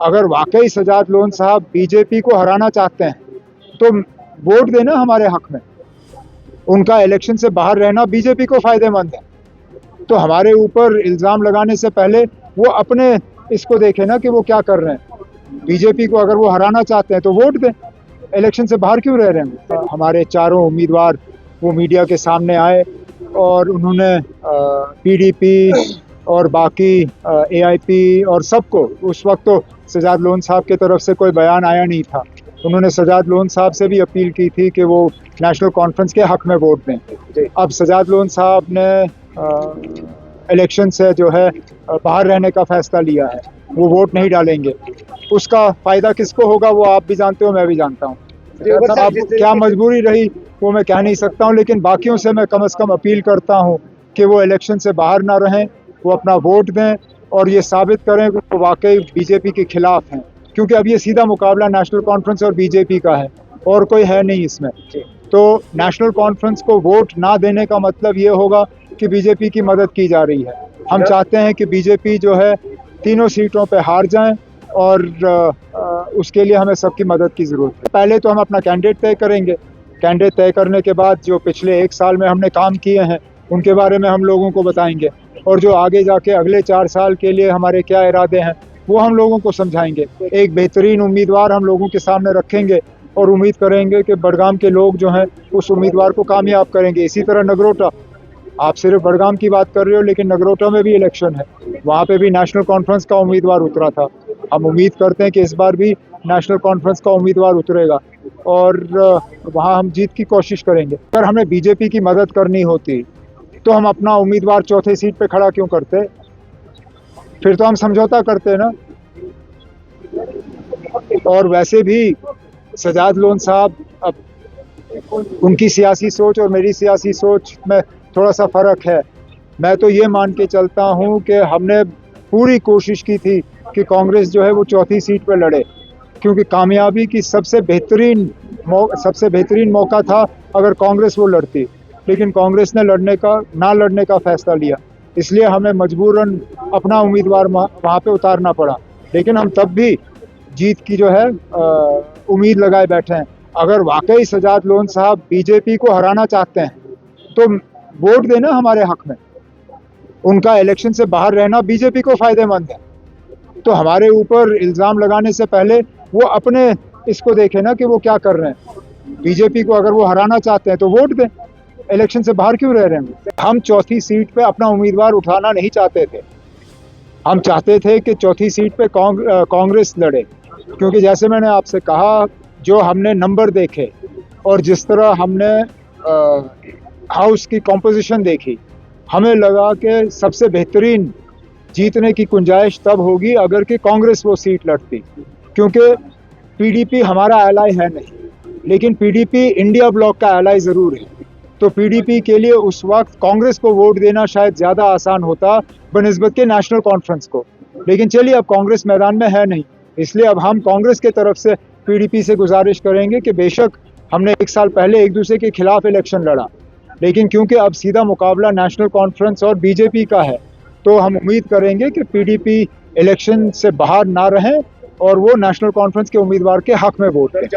अगर वाकई सजाद लोन साहब बीजेपी को हराना चाहते हैं तो वोट देना हमारे हक में। उनका इलेक्शन से बाहर रहना बीजेपी को फायदेमंद है। तो हमारे ऊपर इल्जाम लगाने से पहले वो अपने इसको देखें ना कि वो क्या कर रहे हैं। बीजेपी को अगर वो हराना चाहते हैं तो वोट दें, इलेक्शन से बाहर क्यों रह रहे हैं। हमारे चारों उम्मीदवार वो मीडिया के सामने आए और उन्होंने पीडीपी और बाकी एआईपी और सबको, उस वक्त तो सजाद लोन साहब की तरफ से कोई बयान आया नहीं था, उन्होंने सजाद लोन साहब से भी अपील की थी कि वो नेशनल कॉन्फ्रेंस के हक में वोट दें। अब सजाद लोन साहब ने इलेक्शन से जो है बाहर रहने का फैसला लिया है, वो वोट नहीं डालेंगे। उसका फ़ायदा किसको होगा वो आप भी जानते हो, मैं भी जानता हूँ। अब क्या मजबूरी रही वो मैं कह नहीं सकता हूँ, लेकिन बाकियों से मैं कम से कम अपील करता हूँ कि वो इलेक्शन से बाहर ना रहें, वो अपना वोट दें और ये साबित करें कि वो वाकई बीजेपी के खिलाफ हैं। क्योंकि अब ये सीधा मुकाबला नेशनल कॉन्फ्रेंस और बीजेपी का है और कोई है नहीं इसमें। तो नेशनल कॉन्फ्रेंस को वोट ना देने का मतलब ये होगा कि बीजेपी की मदद की जा रही है। हम चाहते हैं कि बीजेपी जो है तीनों सीटों पे हार जाएं और उसके लिए हमें सबकी मदद की ज़रूरत है। पहले तो हम अपना कैंडिडेट तय करेंगे, कैंडिडेट तय करने के बाद जो पिछले 1 साल में हमने काम किए हैं उनके बारे में हम लोगों को बताएंगे और जो आगे जाके अगले 4 साल के लिए हमारे क्या इरादे हैं वो हम लोगों को समझाएंगे। एक बेहतरीन उम्मीदवार हम लोगों के सामने रखेंगे और उम्मीद करेंगे कि बडगाम के लोग जो हैं उस उम्मीदवार को कामयाब करेंगे। इसी तरह नगरोटा, आप सिर्फ बडगाम की बात कर रहे हो लेकिन नगरोटा में भी इलेक्शन है, वहाँ पे भी नेशनल कॉन्फ्रेंस का उम्मीदवार उतरा था। हम उम्मीद करते हैं कि इस बार भी नेशनल कॉन्फ्रेंस का उम्मीदवार उतरेगा और वहाँ हम जीत की कोशिश करेंगे। अगर हमें बीजेपी की मदद करनी होती तो हम अपना उम्मीदवार चौथे सीट पे खड़ा क्यों करते, फिर तो हम समझौता करते ना। और वैसे भी सजाद लोन साहब, अब उनकी सियासी सोच और मेरी सियासी सोच में थोड़ा सा फ़र्क है। मैं तो ये मान के चलता हूँ कि हमने पूरी कोशिश की थी कि कांग्रेस जो है वो चौथी सीट पर लड़े, क्योंकि कामयाबी की सबसे बेहतरीन मौका था अगर कांग्रेस वो लड़ती, लेकिन कांग्रेस ने ना लड़ने का फैसला लिया, इसलिए हमें मजबूरन अपना उम्मीदवार वहाँ पे उतारना पड़ा। लेकिन हम तब भी जीत की जो है उम्मीद लगाए बैठे हैं। अगर वाकई सजाद लोन साहब बीजेपी को हराना चाहते हैं तो वोट देना हमारे हक में। उनका इलेक्शन से बाहर रहना बीजेपी को फायदेमंद है। तो हमारे ऊपर इल्ज़ाम लगाने से पहले वो अपने इसको देखें ना कि वो क्या कर रहे हैं। बीजेपी को अगर वो हराना चाहते हैं तो वोट दें, इलेक्शन से बाहर क्यों रह रहे हैं। हम चौथी सीट पे अपना उम्मीदवार उठाना नहीं चाहते थे, हम चाहते थे कि चौथी सीट पे कांग्रेस लड़े, क्योंकि जैसे मैंने आपसे कहा, जो हमने नंबर देखे और जिस तरह हमने हाउस की कॉम्पोजिशन देखी, हमें लगा कि सबसे बेहतरीन जीतने की गुंजाइश तब होगी अगर कि कांग्रेस वो सीट लड़ती, क्योंकि पीडीपी हमारा एलाई है नहीं, लेकिन पीडीपी इंडिया ब्लॉक का एलाई ज़रूर है। तो पीडीपी के लिए उस वक्त कांग्रेस को वोट देना शायद ज़्यादा आसान होता बनिस्बत के नेशनल कॉन्फ्रेंस को। लेकिन चलिए, अब कांग्रेस मैदान में है नहीं, इसलिए अब हम कांग्रेस के तरफ से पीडीपी से गुजारिश करेंगे कि बेशक हमने 1 साल पहले एक दूसरे के खिलाफ इलेक्शन लड़ा, लेकिन क्योंकि अब सीधा मुकाबला नेशनल कॉन्फ्रेंस और बीजेपी का है, तो हम उम्मीद करेंगे कि पीडीपी इलेक्शन से बाहर ना रहें और वो नेशनल कॉन्फ्रेंस के उम्मीदवार के हक में वोट दें।